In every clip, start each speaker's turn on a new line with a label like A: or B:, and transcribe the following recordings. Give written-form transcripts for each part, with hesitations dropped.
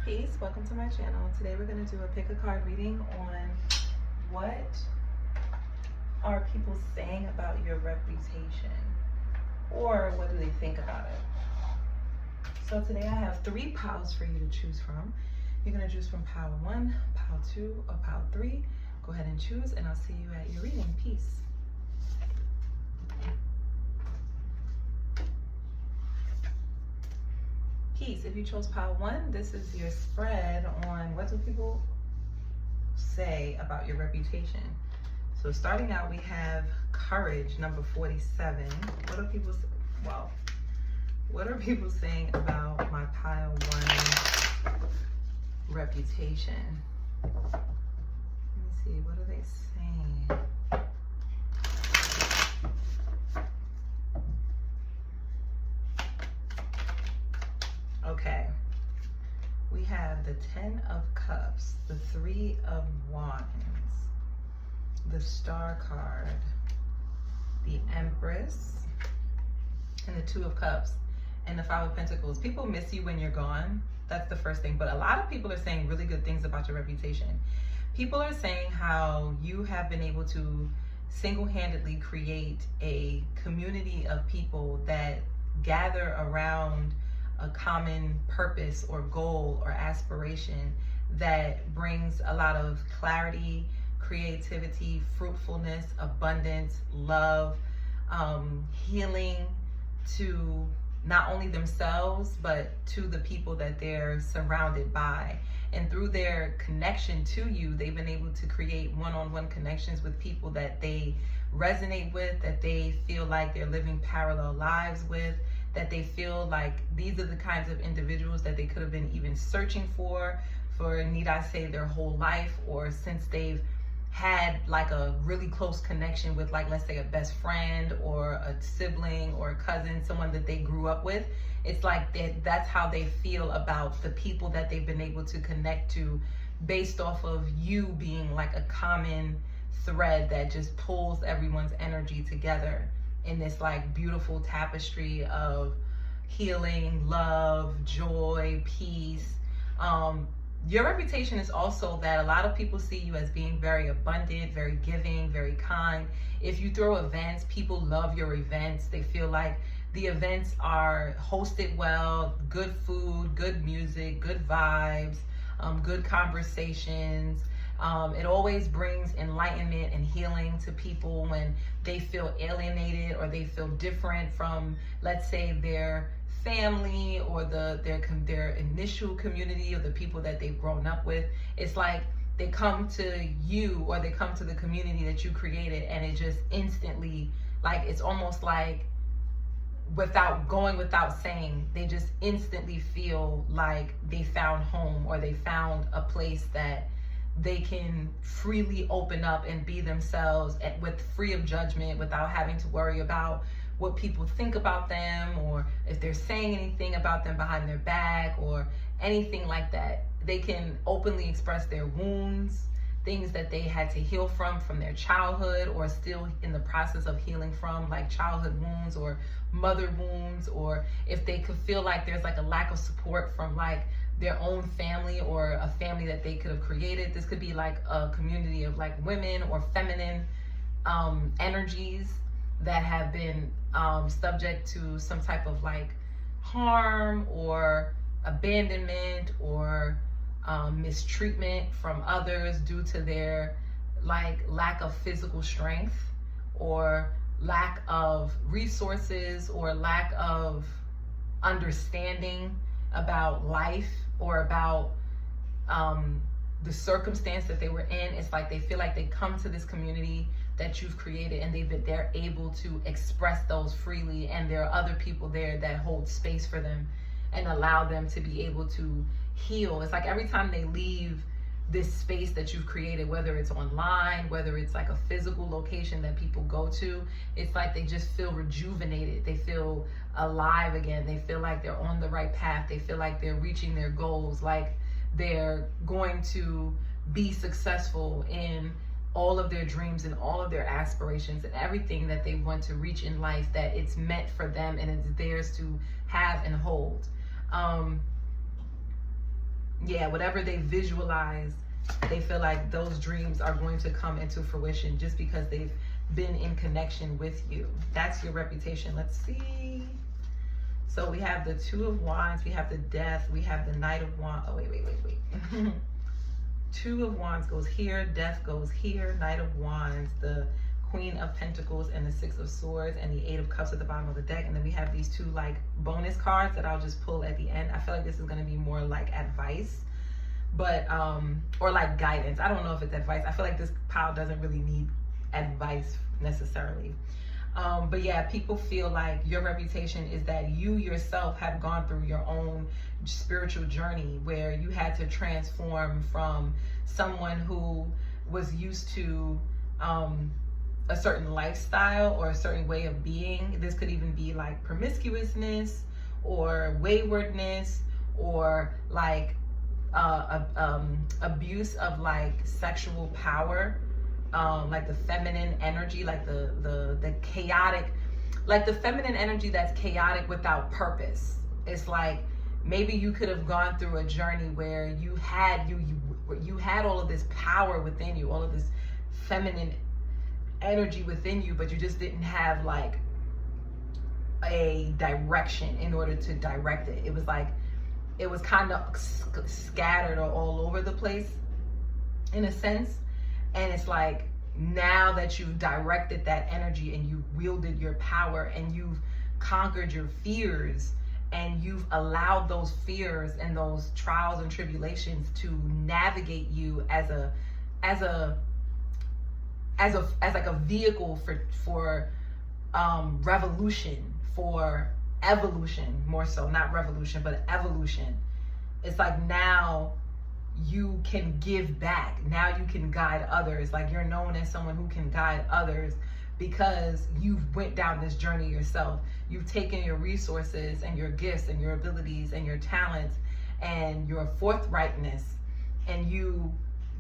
A: Peace, welcome to my channel. Today we're going to do a pick a card reading on what are people saying about your reputation, or what do they think about it. So today I have 3 piles for you to choose from. You're going to choose from pile 1, pile 2, or pile 3. Go ahead and choose, and I'll see you at your reading. Peace. Peace. If you chose pile 1, this is your spread on what do people say about your reputation. So starting out, we have courage, number 47. What are people what are people saying about my pile 1 reputation? Let me see, what are they saying? Okay, we have the 10 of Cups, the 3 of Wands, the Star card, the Empress, and the 2 of Cups, and the 5 of Pentacles. People miss you when you're gone. That's the first thing. But a lot of people are saying really good things about your reputation. People are saying how you have been able to single-handedly create a community of people that gather around a common purpose or goal or aspiration that brings a lot of clarity, creativity, fruitfulness, abundance, love, healing to not only themselves, but to the people that they're surrounded by. And through their connection to you, they've been able to create one-on-one connections with people that they resonate with, that they feel like they're living parallel lives with, that they feel like these are the kinds of individuals that they could have been even searching for, need I say, their whole life, or since they've had like a really close connection with, like, let's say a best friend or a sibling or a cousin, someone that they grew up with. It's like that's how they feel about the people that they've been able to connect to, based off of you being like a common thread that just pulls everyone's energy together in this like beautiful tapestry of healing, love, joy, peace. Your reputation is also that a lot of people see you as being very abundant, very giving, very kind. If you throw events, people love your events. They feel like the events are hosted well, good food, good music, good vibes, good conversations. It always brings enlightenment and healing to people when they feel alienated or they feel different from, let's say, their family or their initial community or the people that they've grown up with. It's like they come to you or they come to the community that you created, and it just instantly, like, it's almost like without saying, they just instantly feel like they found home, or they found a place that they can freely open up and be themselves with free of judgment, without having to worry about what people think about them, or if they're saying anything about them behind their back or anything like that. They can openly express their wounds, things that they had to heal from their childhood, or still in the process of healing from, like childhood wounds or mother wounds, or if they could feel like there's like a lack of support from like their own family or a family that they could have created. This could be like a community of like women or feminine energies that have been subject to some type of like harm or abandonment or mistreatment from others due to their like lack of physical strength or lack of resources or lack of understanding about life or about the circumstance that they were in. It's like they feel like they come to this community that you've created, and they're able to express those freely, and there are other people there that hold space for them and allow them to be able to heal. It's like every time they leave this space that you've created, whether it's online, whether it's like a physical location that people go to, it's like they just feel rejuvenated. They feel alive again. They feel like they're on the right path. They feel like they're reaching their goals, like they're going to be successful in all of their dreams and all of their aspirations and everything that they want to reach in life, that it's meant for them and it's theirs to have and hold. yeah, whatever they visualize, they feel like those dreams are going to come into fruition just because they've been in connection with you. That's your reputation. Let's see. So we have the Two of Wands, we have the Death, we have the Knight of Wands. Oh, wait. Two of Wands goes here, Death goes here, Knight of Wands, the Queen of Pentacles, and the Six of Swords, and the Eight of Cups at the bottom of the deck. And then we have these two like bonus cards that I'll just pull at the end. I feel like this is going to be more like advice, but or like guidance. I don't know if it's advice. I feel like this pile doesn't really need advice necessarily. But yeah, people feel like your reputation is that you yourself have gone through your own spiritual journey where you had to transform from someone who was used to a certain lifestyle or a certain way of being. This could even be like promiscuousness or waywardness or like abuse of like sexual power, like the feminine energy, like the chaotic, like the feminine energy that's chaotic without purpose. It's like maybe you could have gone through a journey where you had you had all of this power within you, all of this feminine energy within you, but you just didn't have like a direction in order to direct it. It was like it was kind of scattered or all over the place in a sense. And it's like now that you've directed that energy and you've wielded your power and you've conquered your fears and you've allowed those fears and those trials and tribulations to navigate you as like a vehicle for revolution, for evolution, more so, not revolution, but evolution. It's like now you can give back. Now you can guide others. Like you're known as someone who can guide others because you've went down this journey yourself. You've taken your resources and your gifts and your abilities and your talents and your forthrightness, and you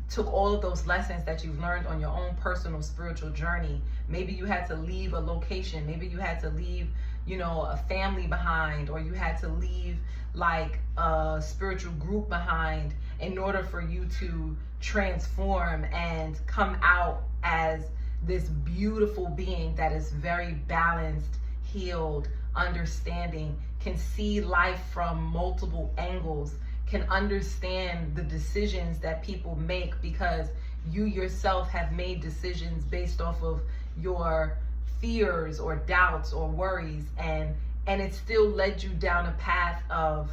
A: took all of those lessons that you've learned on your own personal spiritual journey. Maybe you had to leave a location. Maybe you had to leave, you know, a family behind, or you had to leave like a spiritual group behind in order for you to transform and come out as this beautiful being that is very balanced, healed, understanding, can see life from multiple angles, can understand the decisions that people make because you yourself have made decisions based off of your fears or doubts or worries, and it still led you down a path of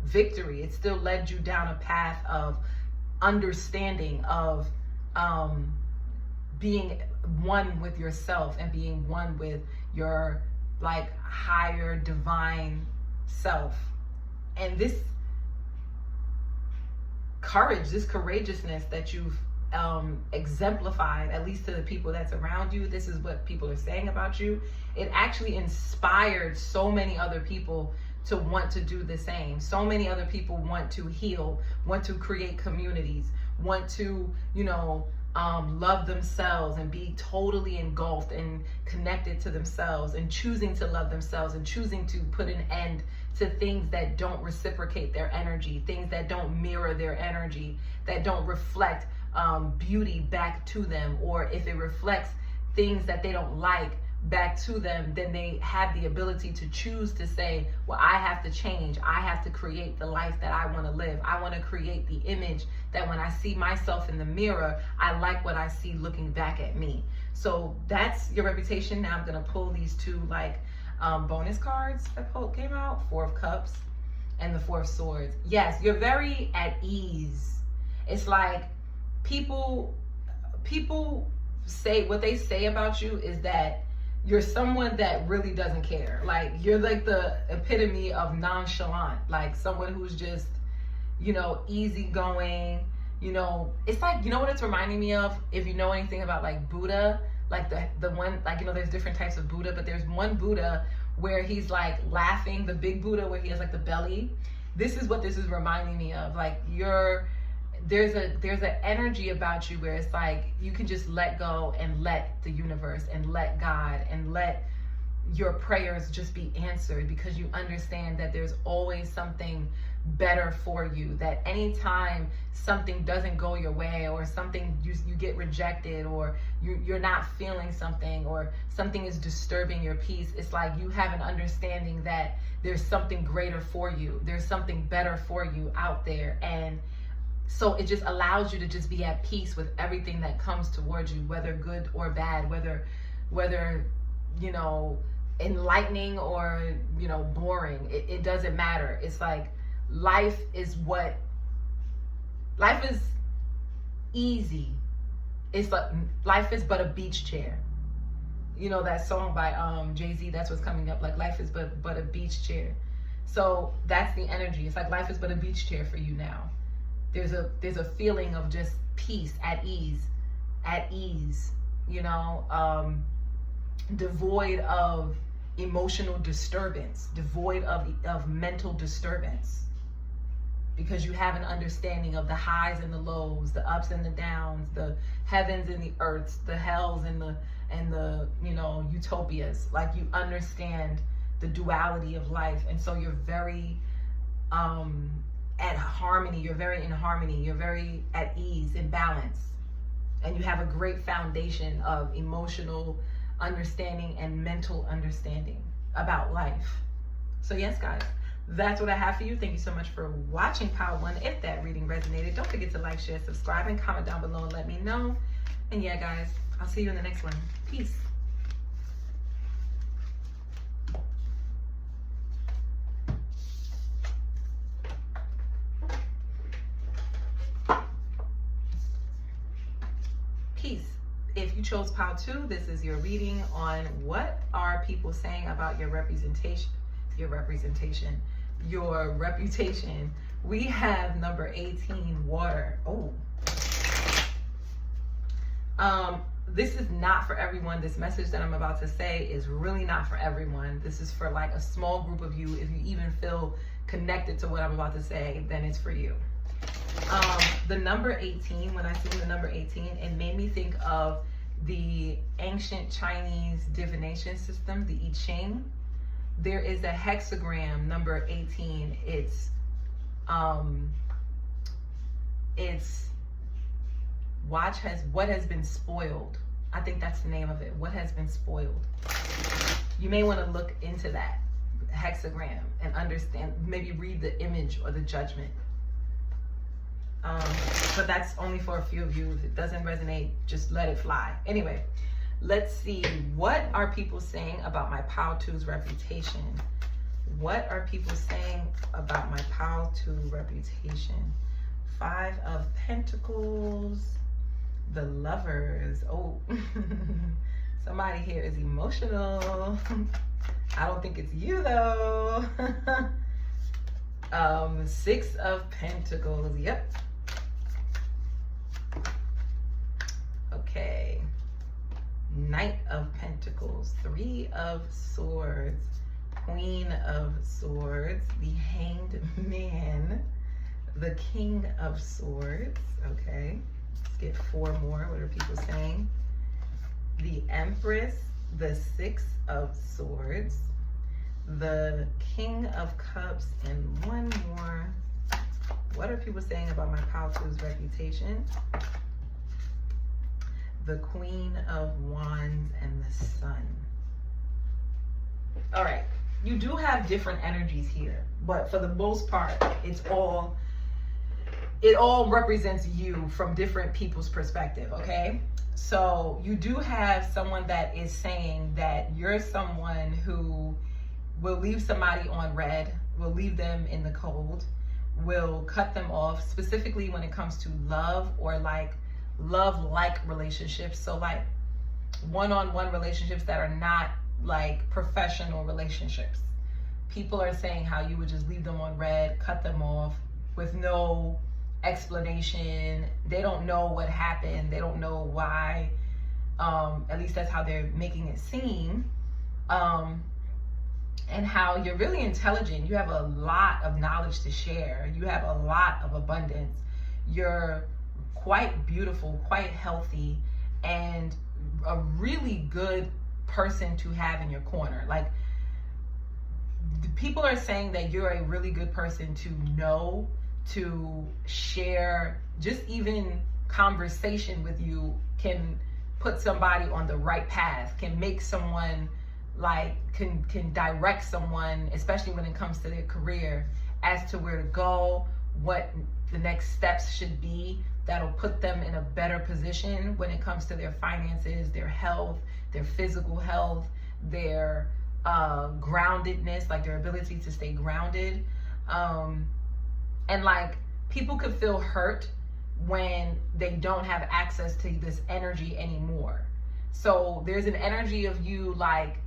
A: victory. It still led you down a path of understanding, of being one with yourself and being one with your like higher divine self. And this courage, this courageousness that you've exemplified, at least to the people that's around you, this is what people are saying about you. It actually inspired so many other people to want to do the same. So many other people want to heal, want to create communities, want to, you know, love themselves and be totally engulfed and connected to themselves, and choosing to love themselves and choosing to put an end to things that don't reciprocate their energy, things that don't mirror their energy, that don't reflect beauty back to them, or if it reflects things that they don't like back to them, then they have the ability to choose to say, well, I have to change. I have to create the life that I want to live. I want to create the image that when I see myself in the mirror, I like what I see looking back at me. So that's your reputation. Now I'm going to pull these two like bonus cards that came out, Four of Cups and the Four of Swords. Yes, you're very at ease. It's like people say, what they say about you is that you're someone that really doesn't care. Like you're like the epitome of nonchalant, like someone who's just, you know, easygoing. You know, it's like, you know what it's reminding me of? If you know anything about like Buddha, like the one, like, you know, there's different types of Buddha, but there's one Buddha where he's like laughing, the big Buddha where he has like the belly. This is what this is reminding me of. Like there's an energy about you where it's like you can just let go and let the universe and let God and let your prayers just be answered, because you understand that there's always something better for you. That anytime something doesn't go your way, or something you get rejected, or you're not feeling something, or something is disturbing your peace, it's like you have an understanding that there's something greater for you. There's something better for you out there. And so it just allows you to just be at peace with everything that comes towards you, whether good or bad, whether you know, enlightening or, you know, boring. It doesn't matter. It's like life is easy. It's like life is but a beach chair. You know that song by Jay-Z, that's what's coming up, like life is but a beach chair. So that's the energy. It's like life is but a beach chair for you now. There's a feeling of just peace, at ease, you know, devoid of emotional disturbance, devoid of mental disturbance, because you have an understanding of the highs and the lows, the ups and the downs, the heavens and the earths, the hells and the you know, utopias. Like, you understand the duality of life, and so you're very at harmony. You're very in harmony. You're very at ease, in balance, and you have a great foundation of emotional understanding and mental understanding about life. So yes, guys, that's what I have for you. Thank you so much for watching Pile 1. If that reading resonated, don't forget to like, share, subscribe, and comment down below and let me know. And yeah, guys, I'll see you in the next one. Peace. Peace. If you chose Pile 2, this is your reading on what are people saying about your reputation. We have number 18, water. Oh. This is not for everyone. This message that I'm about to say is really not for everyone. This is for like a small group of you. If you even feel connected to what I'm about to say, then it's for you. The number 18, when I see the number 18, it made me think of the ancient Chinese divination system, the I Ching. There is a hexagram, number 18. It's what has been spoiled. I think that's the name of it. What has been spoiled. You may want to look into that hexagram and understand, maybe read the image or the judgment. But that's only for a few of you. If it doesn't resonate, just let it fly. Anyway, let's see. What are people saying about my Pile 2's reputation? What are people saying about my Pile 2 reputation? 5 of Pentacles. The Lovers. Oh, somebody here is emotional. I don't think it's you though. 6 of Pentacles. Yep. Okay. Knight of Pentacles. 3 of Swords. Queen of Swords. The Hanged Man. The King of Swords. Okay. Let's get 4 more. What are people saying? The Empress. The 6 of Swords. The King of Cups, and 1 more. What are people saying about my Pile 2's reputation? The Queen of Wands and the Sun. All right, you do have different energies here, but for the most part, it all represents you from different people's perspective, okay? So you do have someone that is saying that you're someone who will leave somebody on red, will leave them in the cold, will cut them off, specifically when it comes to love or like love-like relationships. So like one-on-one relationships that are not like professional relationships. People are saying how you would just leave them on red, cut them off with no explanation. They don't know what happened. They don't know why. At least that's how they're making it seem. And how you're really intelligent. You have a lot of knowledge to share. You have a lot of abundance. You're quite beautiful, quite healthy, and a really good person to have in your corner. Like, people are saying that you're a really good person to know, to share. Just even conversation with you can put somebody on the right path, can make someone, like, can direct someone, especially when it comes to their career, as to where to go, what the next steps should be that'll put them in a better position when it comes to their finances, their health, their physical health, their groundedness, like their ability to stay grounded. And like, people could feel hurt when they don't have access to this energy anymore. So there's an energy of you, like,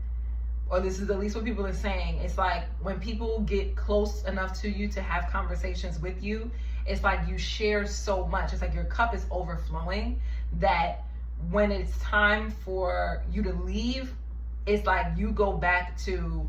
A: or this is at least what people are saying, it's like when people get close enough to you to have conversations with you, it's like you share so much. It's like your cup is overflowing, that when it's time for you to leave, it's like you go back to,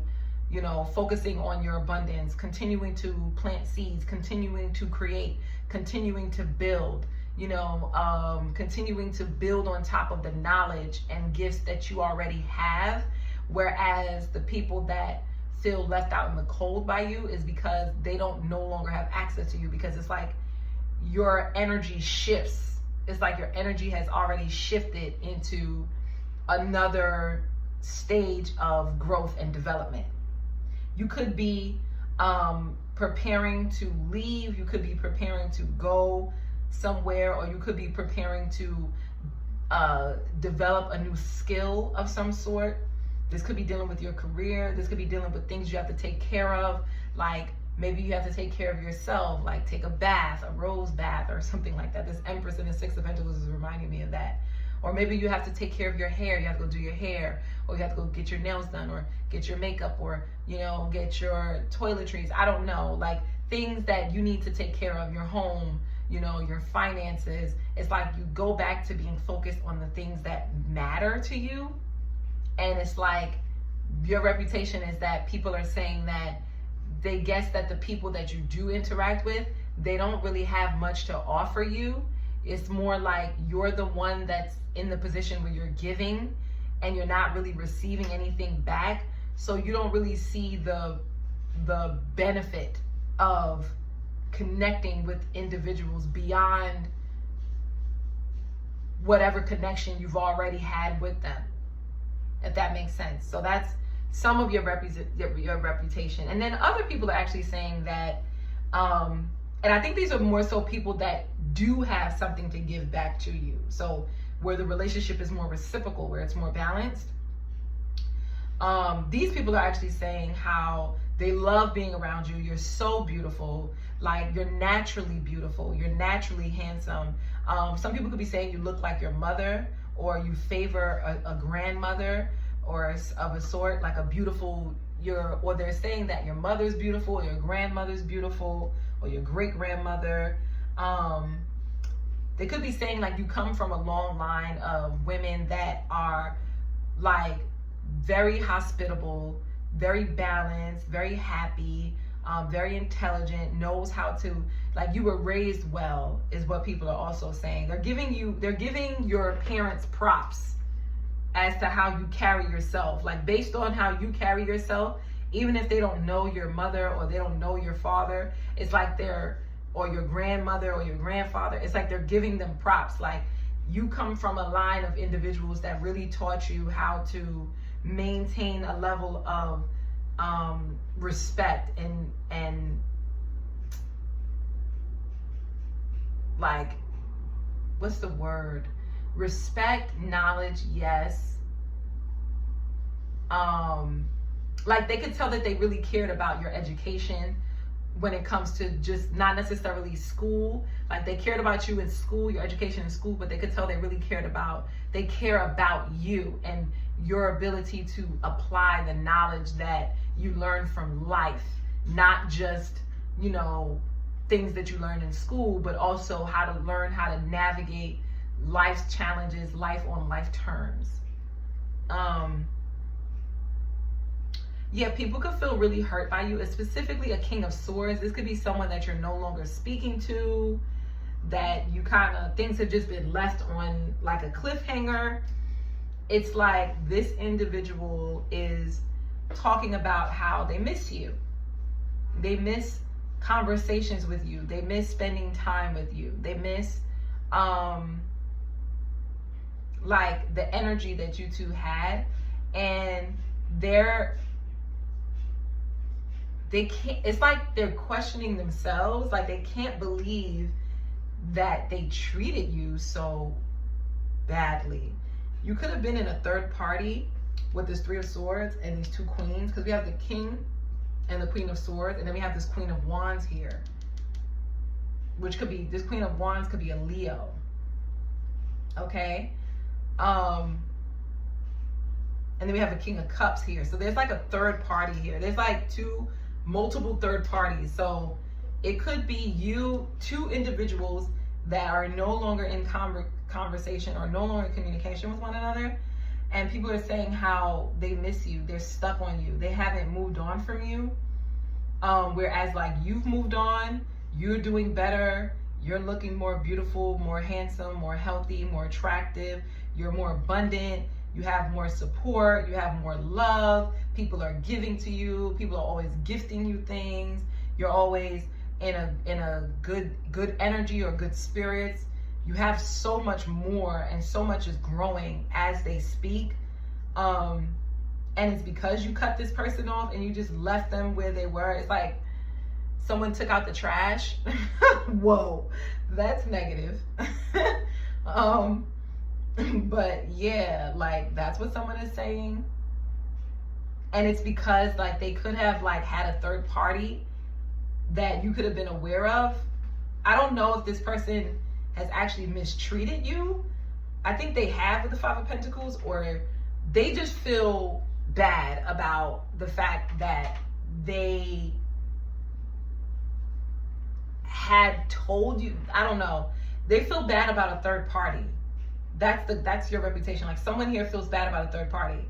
A: you know, focusing on your abundance, continuing to plant seeds, continuing to create, continuing to build, you know, continuing to build on top of the knowledge and gifts that you already have. Whereas the people that feel left out in the cold by you is because they don't no longer have access to you, because it's like your energy shifts. It's like your energy has already shifted into another stage of growth and development. You could be preparing to leave, you could be preparing to go somewhere, or you could be preparing to develop a new skill of some sort. This could be dealing with your career. This could be dealing with things you have to take care of. Like, maybe you have to take care of yourself, like take a bath, a rose bath or something like that. This Empress in the Six of Pentacles is reminding me of that. Or maybe you have to take care of your hair. You have to go do your hair, or you have to go get your nails done, or get your makeup, or, you know, get your toiletries. I don't know, like things that you need to take care of, your home, you know, your finances. It's like you go back to being focused on the things that matter to you. And it's like your reputation is that people are saying that they guess that the people that you do interact with, they don't really have much to offer you. It's more like you're the one that's in the position where you're giving and you're not really receiving anything back. So you don't really see the benefit of connecting with individuals beyond whatever connection you've already had with them, if that makes sense. So that's some of your reputation. And then other people are actually saying that, and I think these are more so people that do have something to give back to you. So where the relationship is more reciprocal, where it's more balanced. These people are actually saying how they love being around you. You're so beautiful. Like, you're naturally beautiful. You're naturally handsome. Some people could be saying you look like your mother, or you favor a grandmother, or of a sort, like a beautiful, or they're saying that your mother's beautiful, or your grandmother's beautiful, or your great-grandmother. They could be saying like you come from a long line of women that are like very hospitable, very balanced, very happy, very intelligent, knows how to, like, you were raised well, is what people are also saying. They're giving your parents props as to how you carry yourself. Like, based on how you carry yourself, even if they don't know your mother or they don't know your father, it's like or your grandmother or your grandfather, it's like they're giving them props. Like, you come from a line of individuals that really taught you how to maintain a level of respect and like, what's the word? Respect, knowledge, yes. Like, they could tell that they really cared about your education when it comes to just not necessarily school. Like, they cared about you in school, your education in school, but they could tell they really care about you and your ability to apply the knowledge that you learn from life, not just, you know, things that you learn in school, but also how to learn how to navigate life's challenges, life on life terms. Yeah, people could feel really hurt by you. It's specifically a King of Swords. This could be someone that you're no longer speaking to, that you things have just been left on like a cliffhanger. it's like this individual is talking about how they miss you. They miss conversations with you. They miss spending time with you. They miss like the energy that you two had, and they can't, it's like they're questioning themselves, like they can't believe that they treated you so badly. You could have been in a third party with this Three of Swords and these two queens, because we have the King and the Queen of Swords, and then we have this Queen of Wands here, which could be, this Queen of Wands could be a Leo. Okay? And then we have a King of Cups here. So there's like a third party here. There's like multiple third parties. So it could be two individuals that are no longer in conversation or no longer in communication with one another. And people are saying how they miss you. They're stuck on you. They haven't moved on from you. Whereas like you've moved on, you're doing better. You're looking more beautiful, more handsome, more healthy, more attractive. You're more abundant. You have more support. You have more love. People are giving to you. People are always gifting you things. You're always in a good energy or good spirits. You have so much more, and so much is growing as they speak. And it's because you cut this person off and you just left them where they were. It's like someone took out the trash. Whoa, that's negative. But yeah, like that's what someone is saying. And it's because like they could have like had a third party that you could have been aware of. I don't know if this person has actually mistreated you. I think they have with the Five of Pentacles, or they just feel bad about the fact that they had told you. I don't know. They feel bad about a third party. That's your reputation. Like someone here feels bad about a third party.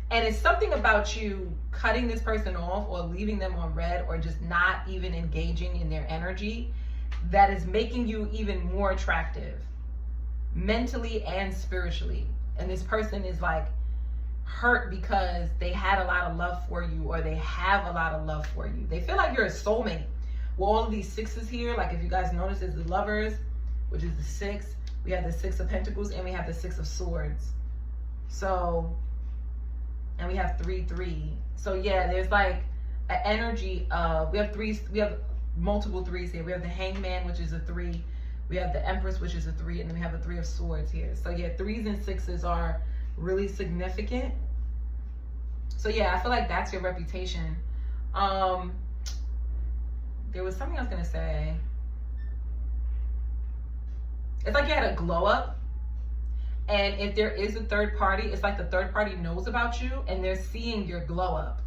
A: And it's something about you cutting this person off or leaving them on red or just not even engaging in their energy that is making you even more attractive mentally and spiritually. And this person is like hurt because they had a lot of love for you, or they have a lot of love for you. They feel like you're a soulmate. Well, all of these sixes here, like if you guys notice, is the Lovers, which is the 6. We have the 6 of Pentacles, and we have the 6 of Swords. So, and we have 3, 3. So yeah, there's like an energy of, we have multiple 3s here. We have the Hangman, which is a 3. We have the Empress, which is a 3, and then we have a 3 of Swords here. So yeah, 3s and 6s are really significant. So yeah, I feel like that's your reputation. There was something I was gonna say. It's like you had a glow up. And if there is a third party, it's like the third party knows about you and they're seeing your glow up.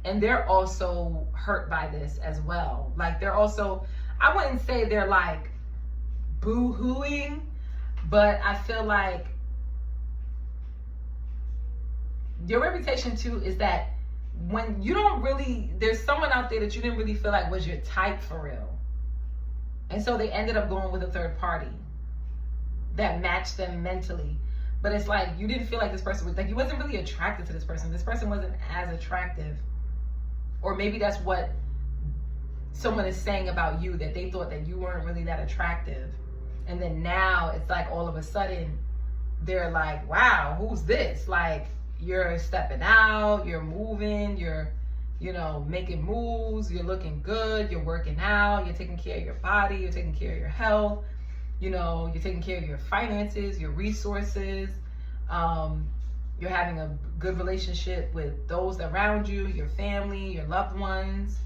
A: And they're also hurt by this as well. Like they're also, I wouldn't say they're like boo-hooing, but I feel like your reputation too is that when you don't really, there's someone out there that you didn't really feel like was your type for real. And so they ended up going with a third party that matched them mentally. But it's like you didn't feel like this person was, like you wasn't really attracted to this person. This person wasn't as attractive. Or maybe that's what someone is saying about you, that they thought that you weren't really that attractive. And then now it's like all of a sudden they're like, wow, who's this? Like you're stepping out, you're moving, you're, you know, making moves, you're looking good, you're working out, you're taking care of your body, you're taking care of your health. You know, you're taking care of your finances, your resources. You're having a good relationship with those around you, your family, your loved ones.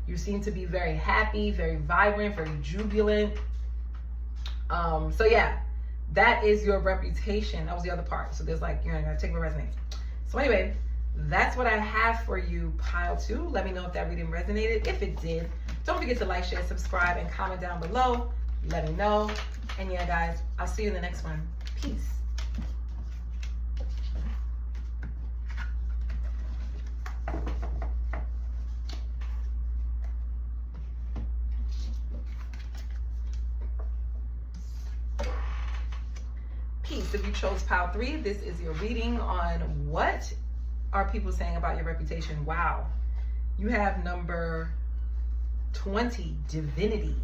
A: You seem to be very happy, very vibrant, very jubilant. So yeah, that is your reputation. That was the other part. So there's like, you're gonna take my resume. So anyway, that's what I have for you, pile 2. Let me know if that reading resonated. If it did, don't forget to like, share, subscribe, and comment down below. Let me know. And yeah, guys, I'll see you in the next one. Peace. Ladies, if you chose pile 3, this is your reading on what are people saying about your reputation. Wow. You have number 20, divinity.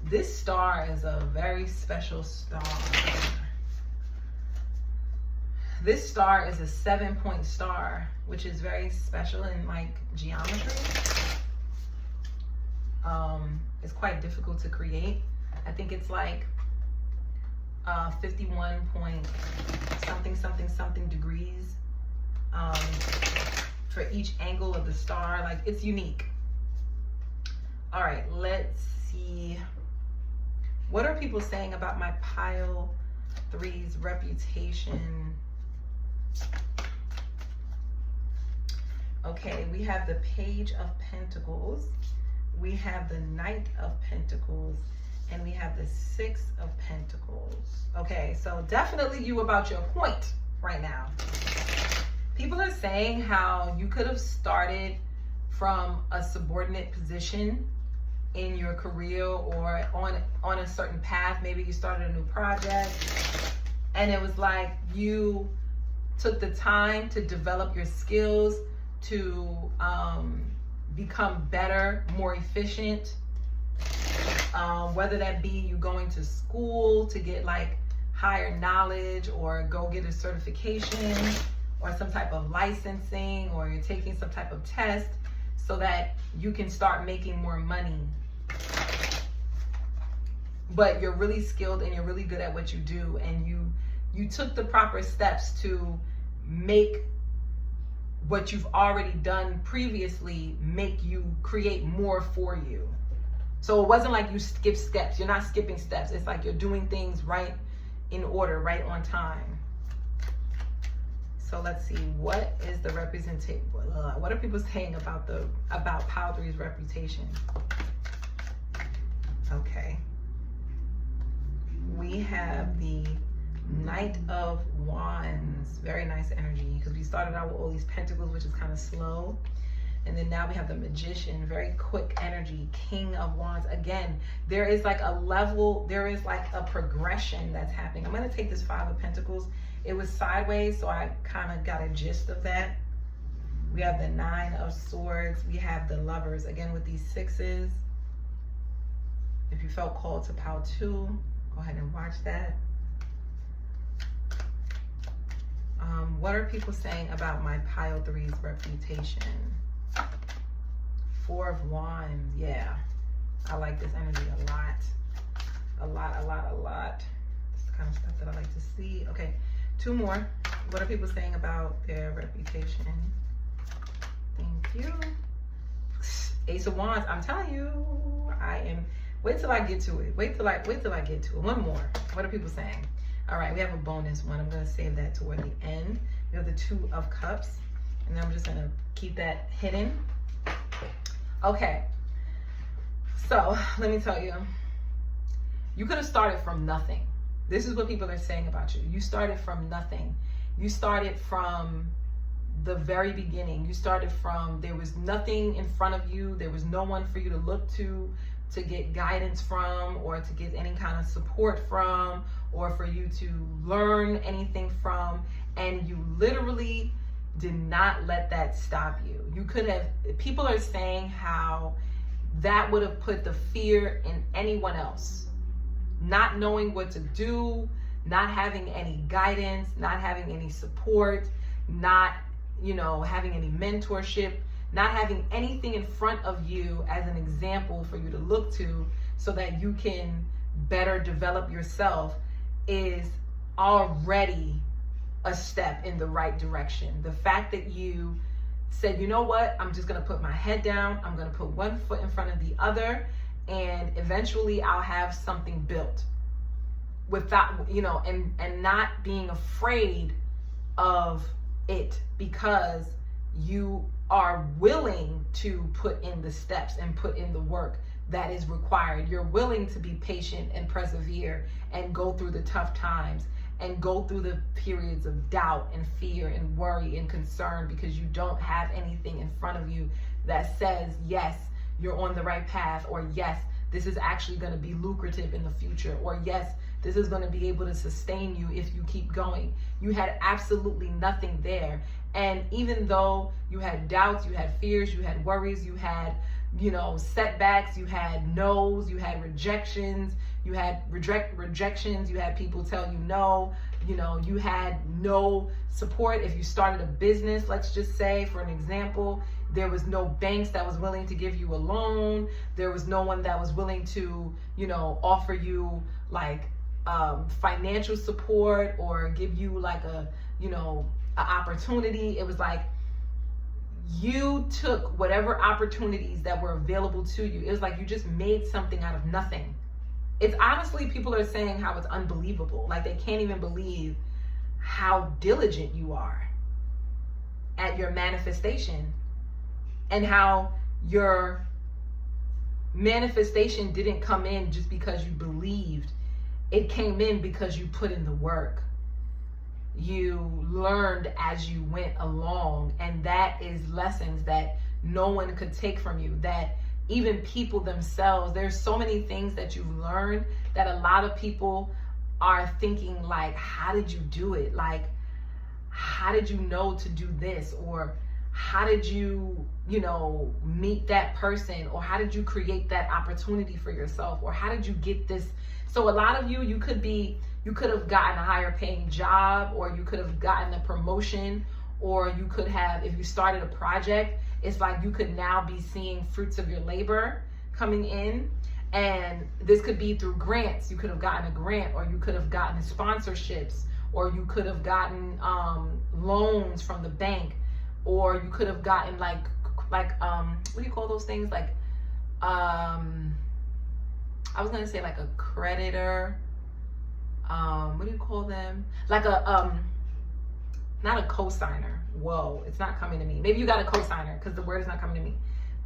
A: This star is a very special star. This star is a 7-point star, which is very special in like geometry. It's quite difficult to create. I think it's like 51 point something degrees for each angle of the star. Like, it's unique. All right, let's see. What are people saying about my pile 3's reputation? Okay, we have the Page of Pentacles, we have the Knight of Pentacles, and we have the 6 of Pentacles. Okay, so definitely you about your point right now. People are saying how you could have started from a subordinate position in your career or on a certain path. Maybe you started a new project and it was like you took the time to develop your skills to become better, more efficient. Whether that be you going to school to get like higher knowledge, or go get a certification or some type of licensing, or you're taking some type of test so that you can start making more money. But you're really skilled and you're really good at what you do, and you took the proper steps to make what you've already done previously make you create more for you. So it wasn't like you skipped steps. You're not skipping steps. It's like you're doing things right in order, right on time. So let's see, what is the representation? What are people saying about pile 3's reputation? Okay. We have the Knight of Wands. Very nice energy, because we started out with all these pentacles, which is kind of slow. And then now we have the Magician, very quick energy. King of Wands. Again, there is like a level, there is like a progression that's happening. I'm going to take this 5 of Pentacles. It was sideways, so I kind of got a gist of that. We have the 9 of Swords. We have the Lovers. Again, with these 6s. If you felt called to pile 2, go ahead and watch that. What are people saying about my pile 3's reputation? 4 of Wands. Yeah, I like this energy a lot. A lot. It's the kind of stuff that I like to see. Okay, 2 more. What are people saying about their reputation? Thank you. Ace of Wands. I'm telling you, wait till I get to it. Wait till I get to it. 1 more. What are people saying? All right, we have a bonus one. I'm going to save that toward the end. We have the 2 of Cups, and then I'm just going to keep that hidden. Okay, so let me tell you, you could have started from nothing. This is what people are saying about you. You started from nothing. You started from the very beginning. You started from, there was nothing in front of you. There was no one for you to look to get guidance from, or to get any kind of support from, or for you to learn anything from. And you literally did not let that stop you. You could have, people are saying how that would have put the fear in anyone else. Not knowing what to do, not having any guidance, not having any support, not, having any mentorship, not having anything in front of you as an example for you to look to so that you can better develop yourself, is already a step in the right direction. The fact that you said, you know what, I'm just going to put my head down, I'm going to put 1 foot in front of the other, and eventually I'll have something built without, and not being afraid of it, because you are willing to put in the steps and put in the work that is required. You're willing to be patient and persevere and go through the tough times and go through the periods of doubt and fear and worry and concern, because you don't have anything in front of you that says, yes, you're on the right path, or yes, this is actually going to be lucrative in the future, or yes, This is going to be able to sustain you if you keep going. You had absolutely nothing there. And even though you had doubts, you had fears, you had worries, you had, setbacks, you had no's, you had rejections, you had rejections, you had people tell you no, you had no support. If you started a business, let's just say, for an example, there was no banks that was willing to give you a loan. There was no one that was willing to, offer you like financial support or give you like an opportunity. It was like you took whatever opportunities that were available to you. It was like you just made something out of nothing. It's honestly, people are saying how it's unbelievable. Like they can't even believe how diligent you are at your manifestation, and how your manifestation didn't come in just because you believed. It came in because you put in the work. You learned as you went along, and that is lessons that no one could take from you, that even people themselves, there's so many things that you've learned that a lot of people are thinking like, how did you do it? Like, how did you know to do this? Or how did you, meet that person? Or how did you create that opportunity for yourself? Or how did you get this? So a lot of you could have gotten a higher paying job, or you could have gotten a promotion, or you could have, if you started a project, it's like you could now be seeing fruits of your labor coming in. And this could be through grants. You could have gotten a grant, or you could have gotten sponsorships, or you could have gotten loans from the bank, or you could have gotten like what do you call those things? Like I was gonna say like a creditor. What do you call them? Like a not a cosigner. Whoa, it's not coming to me. Maybe you got a cosigner because the word is not coming to me.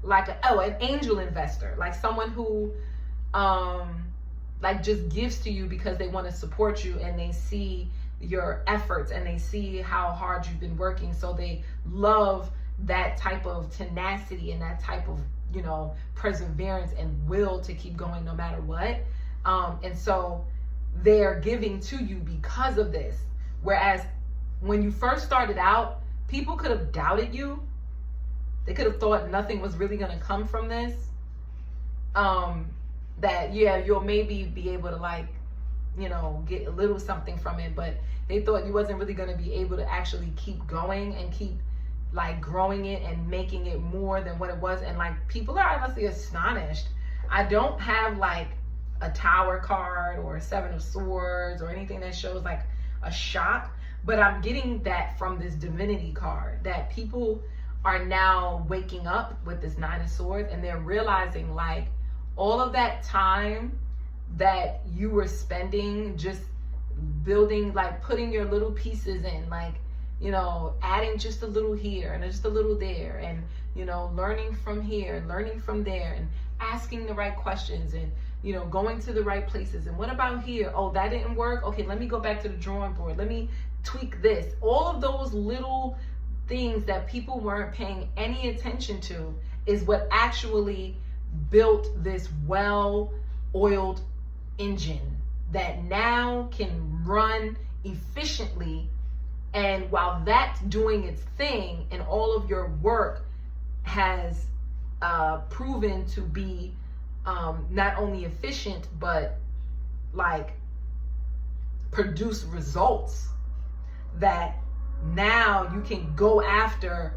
A: Like an angel investor, like someone who like just gives to you because they want to support you, and they see your efforts and they see how hard you've been working. So they love that type of tenacity and that type of, perseverance and will to keep going no matter what. And so they're giving to you because of this. Whereas when you first started out, people could have doubted you. They could have thought nothing was really going to come from this. That, yeah, you'll maybe be able to get a little something from it, but they thought you wasn't really going to be able to actually keep going and keep growing it and making it more than what it was. And people are honestly astonished. I don't have a Tower card or a Seven of Swords or anything that shows a shock, but I'm getting that from this Divinity card, that people are now waking up with this Nine of Swords, and they're realizing all of that time that you were spending just building, putting your little pieces in, adding just a little here and just a little there, and learning from here and learning from there, and asking the right questions, and going to the right places. And what about here? Oh, that didn't work. Okay, let me go back to the drawing board. Let me tweak this. All of those little things that people weren't paying any attention to is what actually built this well-oiled engine that now can run efficiently. And while that's doing its thing, and all of your work has proven to be not only efficient, but produce results, that now you can go after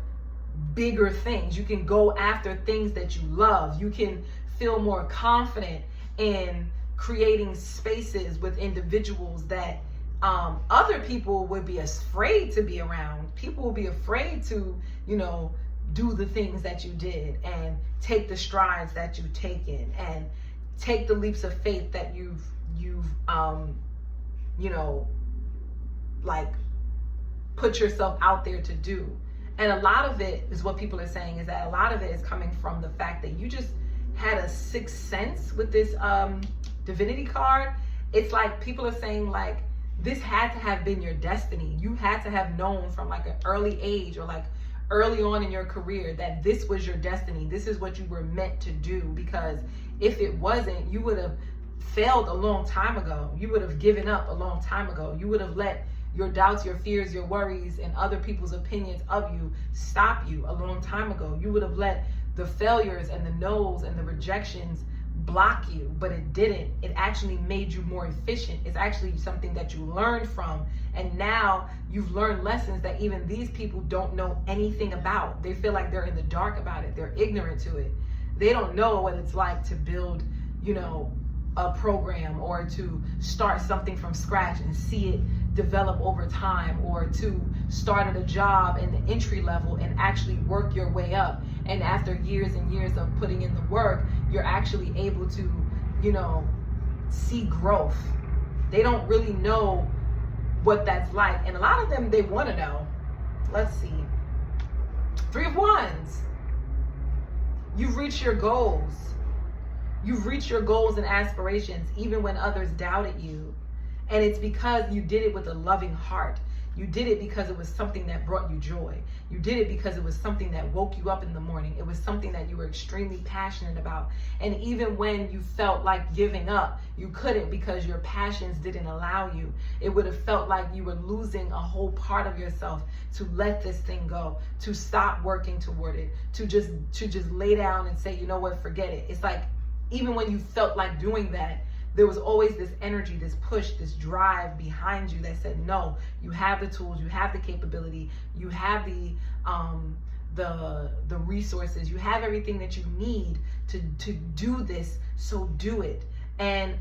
A: bigger things. You can go after things that you love. You can feel more confident in creating spaces with individuals that other people would be afraid to be around. People will be afraid to, do the things that you did, and take the strides that you've taken, and take the leaps of faith that you've put yourself out there to do. And a lot of it is what people are saying is that a lot of it is coming from the fact that you just had a sixth sense with this Divinity card. It's people are saying this had to have been your destiny. You had to have known from an early age, or early on in your career, that this was your destiny. This is what you were meant to do, because if it wasn't, you would have failed a long time ago. You would have given up a long time ago. You would have let your doubts, your fears, your worries, and other people's opinions of you stop you a long time ago. You would have let the failures and the no's and the rejections block you, but it didn't. It actually made you more efficient. It's actually something that you learned from, and now you've learned lessons that even these people don't know anything about. They feel like they're in the dark about it. They're ignorant to it. They don't know what it's like to build, a program, or to start something from scratch and see it develop over time, or to start at a job in the entry level and actually work your way up. And after years and years of putting in the work, you're actually able to, see growth. They don't really know what that's like. And a lot of them, they want to know. Let's see. 3 of Wands. You've reached your goals. You've reached your goals and aspirations, even when others doubted you. And it's because you did it with a loving heart. You did it because it was something that brought you joy. You did it because it was something that woke you up in the morning. It was something that you were extremely passionate about. And even when you felt like giving up, you couldn't, because your passions didn't allow you. It would have felt like you were losing a whole part of yourself to let this thing go, to stop working toward it, to just lay down and say, you know what, forget it. It's like, even when you felt like doing that, there was always this energy, this push, this drive behind you that said, no, you have the tools, you have the capability, you have the resources, you have everything that you need to do this, so do it. And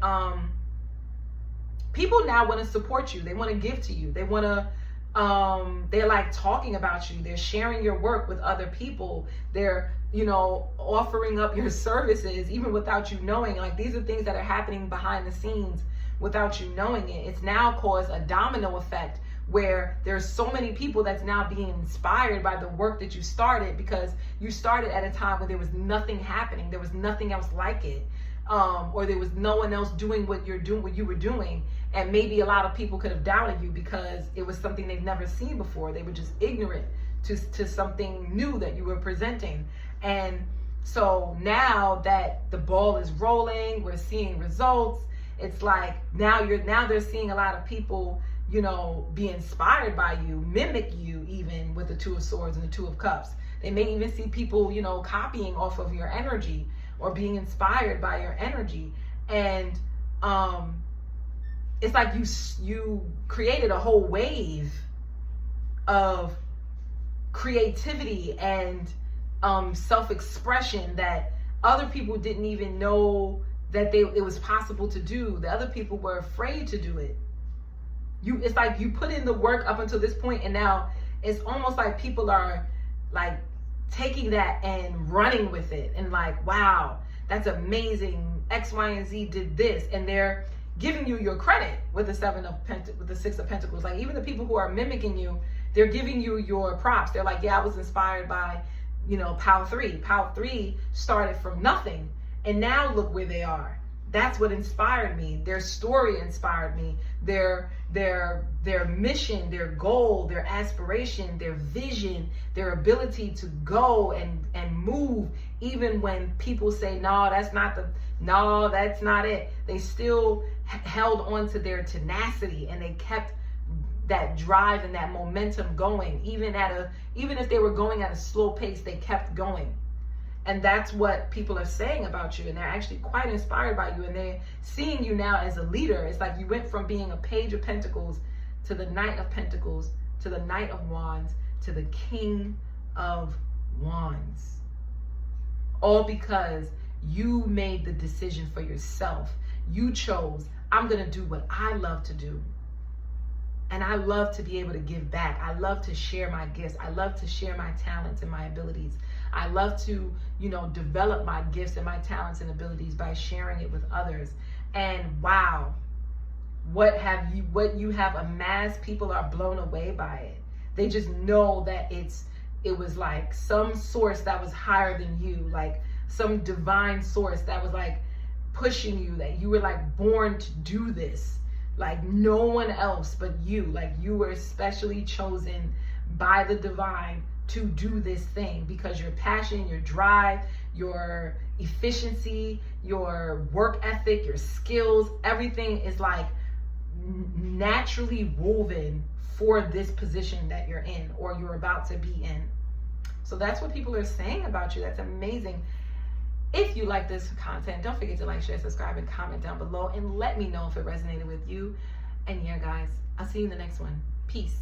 A: people now want to support you. They want to give to you. They want to, they're like talking about you. They're sharing your work with other people. They're, offering up your services even without you knowing. Like, these are things that are happening behind the scenes without you knowing it. It's now caused a domino effect where there's so many people that's now being inspired by the work that you started, because you started at a time where there was nothing happening. There was nothing else like it. Or there was no one else doing what you were doing. And maybe a lot of people could have doubted you because it was something they've never seen before. They were just ignorant to something new that you were presenting. And so now that the ball is rolling, we're seeing results. It's like now they're seeing a lot of people, be inspired by you, mimic you, even with the 2 of Swords and the 2 of Cups. They may even see people, copying off of your energy or being inspired by your energy. And it's like you created a whole wave of creativity and self-expression that other people didn't even know that it was possible to do. The other people were afraid to do it. It's like you put in the work up until this point, and now it's almost like people are like taking that and running with it, and like, wow, that's amazing. X, Y, and Z did this, and they're giving you your credit with the 6 of Pentacles. Like, even the people who are mimicking you, they're giving you your props. They're like, yeah, I was inspired by, Power 3. Power 3 started from nothing, and now look where they are. That's what inspired me. Their story inspired me. Their mission, their goal, their aspiration, their vision, their ability to go and move, even when people say, no, that's not it. They still held on to their tenacity, and they kept that drive and that momentum going. Even if they were going at a slow pace, they kept going. And that's what people are saying about you, and they're actually quite inspired by you, and they're seeing you now as a leader. It's like you went from being a Page of Pentacles to the Knight of Pentacles to the Knight of Wands to the King of Wands. All because you made the decision for yourself. You chose, I'm going to do what I love to do. And I love to be able to give back. I love to share my gifts. I love to share my talents and my abilities. I love to, develop my gifts and my talents and abilities by sharing it with others. And wow, what you have amassed, people are blown away by it. They just know that it was like some source that was higher than you, like some divine source that was like pushing you, that you were like born to do this. Like no one else but you. Like you were specially chosen by the divine to do this thing, because your passion, your drive, your efficiency, your work ethic, your skills, everything is like naturally woven for this position that you're in or you're about to be in. So that's what people are saying about you. That's amazing. If you like this content, don't forget to like, share, subscribe, and comment down below, and let me know if it resonated with you. And yeah, guys, I'll see you in the next one. Peace.